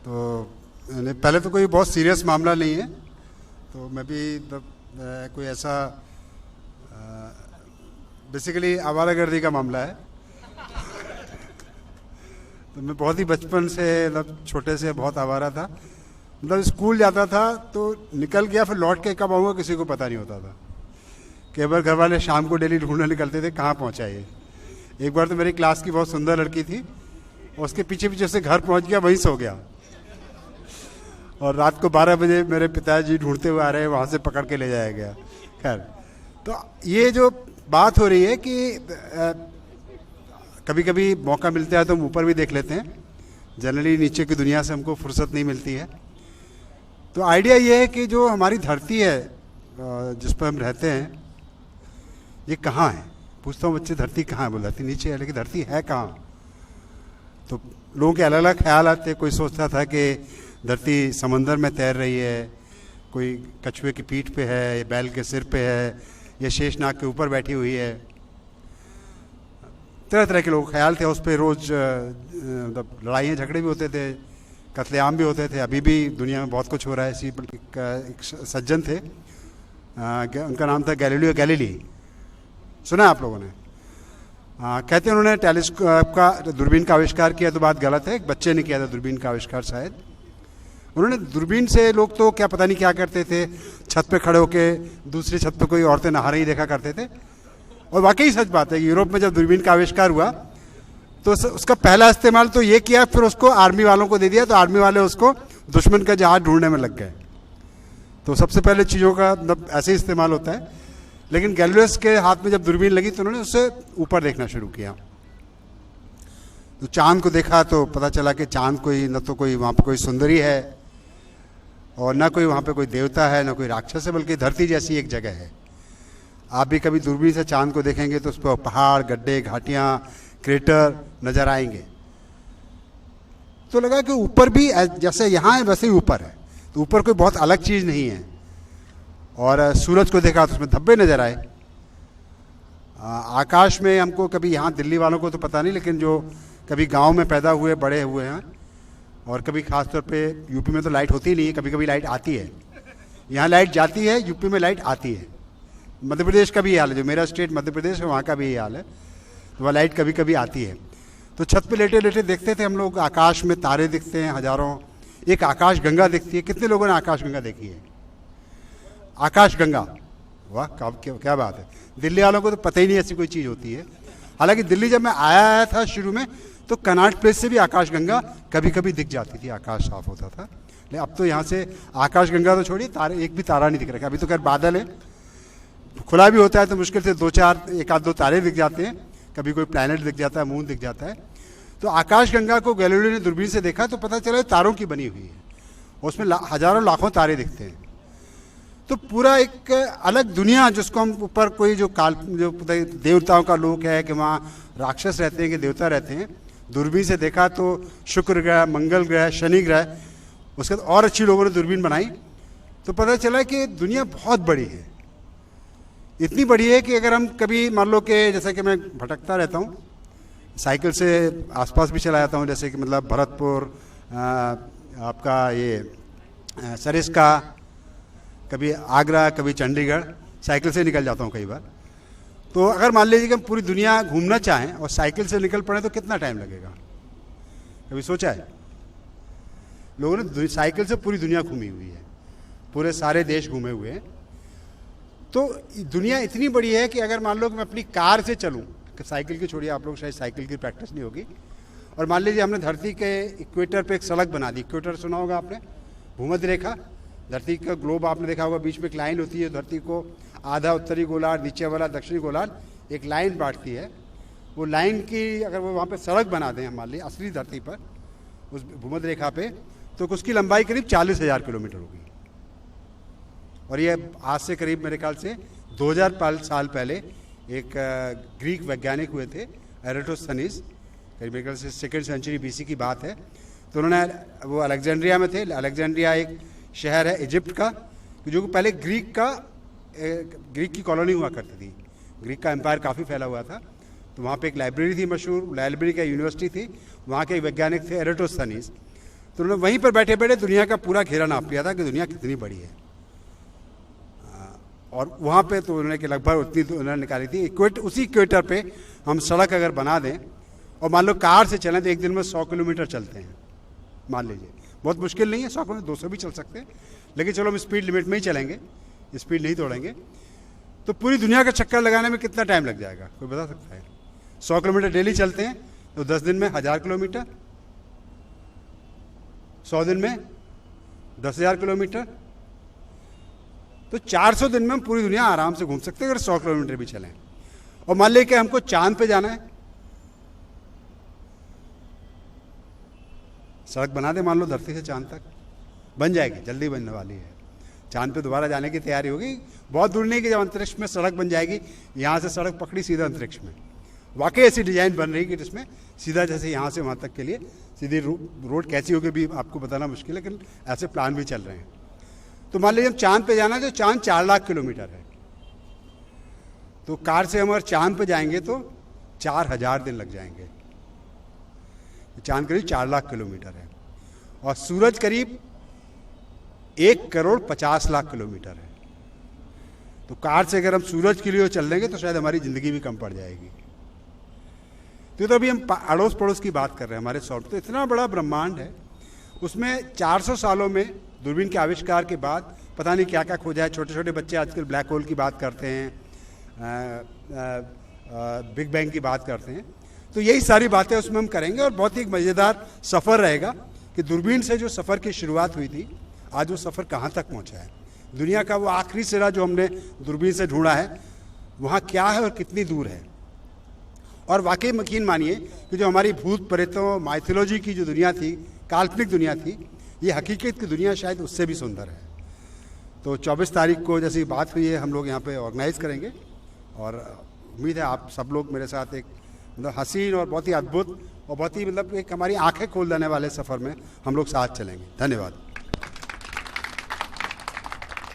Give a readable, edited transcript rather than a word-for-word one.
तो पहले तो कोई बहुत सीरियस मामला नहीं है, तो मैं भी कोई ऐसा बेसिकली आवारागर्दी का मामला है। तो मैं बहुत ही बचपन से मतलब छोटे से बहुत आवारा था। मतलब स्कूल जाता था तो निकल गया, फिर लौट के कब आऊँगा किसी को पता नहीं होता था। कई बार घर वाले शाम को डेली ढूंढने निकलते थे कहाँ पहुँचा ये। एक बार तो मेरी क्लास की बहुत सुंदर लड़की थी, उसके पीछे पीछे से घर पहुँच गया, वहीं सो गया। और रात को 12 बजे मेरे पिताजी ढूंढते हुए आ रहे हैं, वहाँ से पकड़ के ले जाया गया। खैर, तो ये जो बात हो रही है कि कभी कभी मौका मिलता है तो हम ऊपर भी देख लेते हैं। जनरली नीचे की दुनिया से हमको फुर्सत नहीं मिलती है। तो आइडिया ये है कि जो हमारी धरती है जिस पर हम रहते हैं, ये कहाँ है। पूछता हूँ बच्चे, धरती कहाँ है? बोल, धरती नीचे है, लेकिन धरती है कहाँ? तो लोगों के अलग अलग ख्याल आते। कोई सोचता था कि धरती समंदर में तैर रही है, कोई कछुए की पीठ पे है, या बैल के सिर पे है, या शेषनाग के ऊपर बैठी हुई है। तरह तरह के लोग ख्याल थे। उस पर रोज़ मतलब लड़ाइयाँ झगड़े भी होते थे, कत्लेआम भी होते थे। अभी भी दुनिया में बहुत कुछ हो रहा है। इसी एक सज्जन थे, उनका नाम था गैलीलियो गैलीली। सुना आप लोगों ने? कहते हैं उन्होंने टेलीस्कोप का, दूरबीन का आविष्कार किया। तो बात गलत है, एक बच्चे ने किया था दूरबीन का आविष्कार शायद। उन्होंने दूरबीन से, लोग तो क्या पता नहीं क्या करते थे, छत पे खड़े होके दूसरी छत पे कोई औरतें नहा रही देखा करते थे। और वाकई सच बात है कि यूरोप में जब दूरबीन का आविष्कार हुआ तो उसका पहला इस्तेमाल तो ये किया, फिर उसको आर्मी वालों को दे दिया, तो आर्मी वाले उसको दुश्मन का जहाज ढूंढने में लग गए। तो सबसे पहले चीज़ों का मतलब ऐसे ही इस्तेमाल होता है। लेकिन गैलीलियो के हाथ में जब दूरबीन लगी तो उन्होंने उससे ऊपर देखना शुरू किया। तो चांद को देखा तो पता चला कि चांद कोई न तो कोई वहाँ पर कोई सुंदरी है, और ना कोई वहाँ पे कोई देवता है, ना कोई राक्षस है, बल्कि धरती जैसी एक जगह है। आप भी कभी दूरबीन से चांद को देखेंगे तो उस पर पहाड़, गड्ढे, घाटियाँ, क्रेटर नजर आएंगे। तो लगा कि ऊपर भी जैसे यहाँ है वैसे ही ऊपर है। तो ऊपर कोई बहुत अलग चीज़ नहीं है। और सूरज को देखा तो उसमें धब्बे नजर आए। आकाश में हमको कभी, यहाँ दिल्ली वालों को तो पता नहीं, लेकिन जो कभी गाँव में पैदा हुए बड़े हुए हैं, और कभी खासतौर पे यूपी में तो लाइट होती नहीं है, कभी कभी लाइट आती है। यहाँ लाइट जाती है, यूपी में लाइट आती है। मध्य प्रदेश का भी ये हाल है, जो मेरा स्टेट मध्य प्रदेश है वहाँ का भी ये हाल है। तो वहाँ लाइट कभी कभी आती है। तो छत पे लेटे लेटे देखते थे हम लोग, आकाश में तारे दिखते हैं हजारों। एक आकाश गंगा दिखती है। कितने लोगों ने आकाश गंगा देखी है? आकाश गंगा, वाह क्या बात है। दिल्ली वालों को तो पता ही नहीं ऐसी कोई चीज़ होती है। हालांकि दिल्ली जब मैं आया था शुरू में तो कनॉट प्लेस से भी आकाश गंगा कभी कभी दिख जाती थी, आकाश साफ होता था। लेकिन अब तो यहाँ से आकाश गंगा तो छोड़िए, तारे, एक भी तारा नहीं दिख रहा। अभी तो खैर बादल है, खुला भी होता है तो मुश्किल से एक आध दो तारे दिख जाते हैं, कभी कोई प्लैनेट दिख जाता है, मून दिख जाता है। तो आकाश गंगा को गैलीलियो ने दूरबीन से देखा तो पता चला तारों की बनी हुई है, उसमें हजारों लाखों तारे दिखते हैं। तो पूरा एक अलग दुनिया, जिसको हम ऊपर कोई जो देवताओं का लोक है कि वहाँ राक्षस रहते हैं कि देवता रहते हैं, दूरबीन से देखा तो शुक्र ग्रह, मंगल ग्रह, शनि ग्रह। उसके बाद और अच्छी लोगों ने दूरबीन बनाई तो पता चला कि दुनिया बहुत बड़ी है। इतनी बड़ी है कि अगर हम कभी मान लो कि, जैसे कि मैं भटकता रहता हूँ, साइकिल से आसपास भी चला जाता हूँ, जैसे कि मतलब भरतपुर, आपका ये सरिस्का, कभी आगरा, कभी चंडीगढ़, साइकिल से निकल जाता हूँ कई बार। तो अगर मान लीजिए कि हम पूरी दुनिया घूमना चाहें और साइकिल से निकल पड़े तो कितना टाइम लगेगा? कभी सोचा है? लोगों ने साइकिल से पूरी दुनिया घूमी हुई है, पूरे सारे देश घूमे हुए हैं। तो दुनिया इतनी बड़ी है कि अगर मान लो कि मैं अपनी कार से चलूँ, साइकिल की छोड़िए, आप लोग शायद साइकिल की प्रैक्टिस नहीं होगी, और मान लीजिए हमने धरती के इक्वेटर पे एक सड़क बना दी। इक्वेटर सुना होगा आपने, भूमध्य रेखा, धरती का ग्लोब आपने देखा होगा, बीच में एक लाइन होती है, धरती को आधा उत्तरी गोलार्ध, नीचे वाला दक्षिणी गोलार्ध एक लाइन बांटती है। वो लाइन की अगर वो वहाँ पे सड़क बना दें मान लीजिए असली धरती पर, उस भूमध्य रेखा पे, तो उसकी लंबाई करीब 40,000 किलोमीटर होगी। और ये आज से करीब मेरे ख्याल से 2000 साल पहले एक ग्रीक वैज्ञानिक हुए थे, एराटोस्थनीज, करीब मेरे ख्याल से 2nd सेंचुरी BC की बात है। तो उन्होंने, वो अलेक्जेंड्रिया में थे। अलेक्जेंड्रिया एक शहर है इजिप्ट का, जो कि पहले ग्रीक की कॉलोनी हुआ करती थी। ग्रीक का एम्पायर काफ़ी फैला हुआ था। तो वहाँ पे एक लाइब्रेरी थी मशहूर, लाइब्रेरी का यूनिवर्सिटी थी। वहाँ के एक वैज्ञानिक थे एराटोस्थनीज। तो उन्होंने वहीं पर बैठे बैठे दुनिया का पूरा घेरा नाप लिया था कि दुनिया कितनी बड़ी है। और वहाँ पे तो उन्होंने कि लगभग उतनी तो उन्होंने निकाली थी। उसी इक्वेटर पे हम सड़क अगर बना दें और मान लो कार से चलें तो एक दिन में 100 किलोमीटर चलते हैं, मान लीजिए। बहुत मुश्किल नहीं है, 100 किलोमीटर 200 भी चल सकते हैं, लेकिन चलो हम स्पीड लिमिट में ही चलेंगे, स्पीड नहीं तोड़ेंगे। तो पूरी दुनिया का चक्कर लगाने में कितना टाइम लग जाएगा, कोई बता सकता है? 100 किलोमीटर डेली चलते हैं तो 10 दिन में 1000 किलोमीटर, 100 दिन में 10,000 किलोमीटर, तो 400 दिन में हम पूरी दुनिया आराम से घूम सकते हैं अगर 100 किलोमीटर भी चलें। और मान लीजिए कि हमको चांद पे जाना है, सड़क बना दे मान लो धरती से चांद तक, बन जाएगी, जल्दी बनने वाली है। चांद पे दोबारा जाने की तैयारी होगी, बहुत दूर नहीं कि जब अंतरिक्ष में सड़क बन जाएगी, यहाँ से सड़क पकड़ी सीधा अंतरिक्ष में। वाकई ऐसी डिजाइन बन रही कि जिसमें सीधा जैसे यहाँ से वहाँ तक के लिए सीधी रोड कैसी होगी भी आपको बताना मुश्किल है, लेकिन ऐसे प्लान भी चल रहे हैं। तो मान लीजिए हम चांद पे जाना है, तो चांद 4 लाख किलोमीटर है, तो कार से हम अगर चांद पे जाएंगे तो 4000 दिन लग जाएंगे। चांद करीब 4 लाख किलोमीटर है और सूरज करीब 1,50,00,000 किलोमीटर है। तो कार से अगर हम सूरज के लिए चल देंगे तो शायद हमारी जिंदगी भी कम पड़ जाएगी। तो अभी हम अड़ोस पड़ोस की बात कर रहे हैं, हमारे सौर तो इतना बड़ा ब्रह्मांड है, उसमें 400 सालों में दूरबीन के आविष्कार के बाद पता नहीं क्या क्या खोजा है। छोटे छोटे बच्चे आजकल ब्लैक होल की बात करते हैं, बिग बैंग की बात करते हैं। तो यही सारी बातें उसमें हम करेंगे और बहुत ही मज़ेदार सफ़र रहेगा कि दूरबीन से जो सफ़र की शुरुआत हुई थी, आज वो सफ़र कहाँ तक पहुँचा है। दुनिया का वो आखिरी सिरा जो हमने दूरबीन से ढूंढा है, वहाँ क्या है और कितनी दूर है। और वाकई यकीन मानिए कि जो हमारी भूत प्रेतों माइथोलॉजी की जो दुनिया थी, काल्पनिक दुनिया थी, ये हकीकत की दुनिया शायद उससे भी सुंदर है। तो 24 तारीख को जैसी बात हुई है, हम लोग यहाँ पे ऑर्गेनाइज़ करेंगे और उम्मीद है आप सब लोग मेरे साथ एक मतलब हसीन और बहुत ही अद्भुत और बहुत ही मतलब एक हमारी आंखें खोल देने वाले सफ़र में हम लोग साथ चलेंगे। धन्यवाद।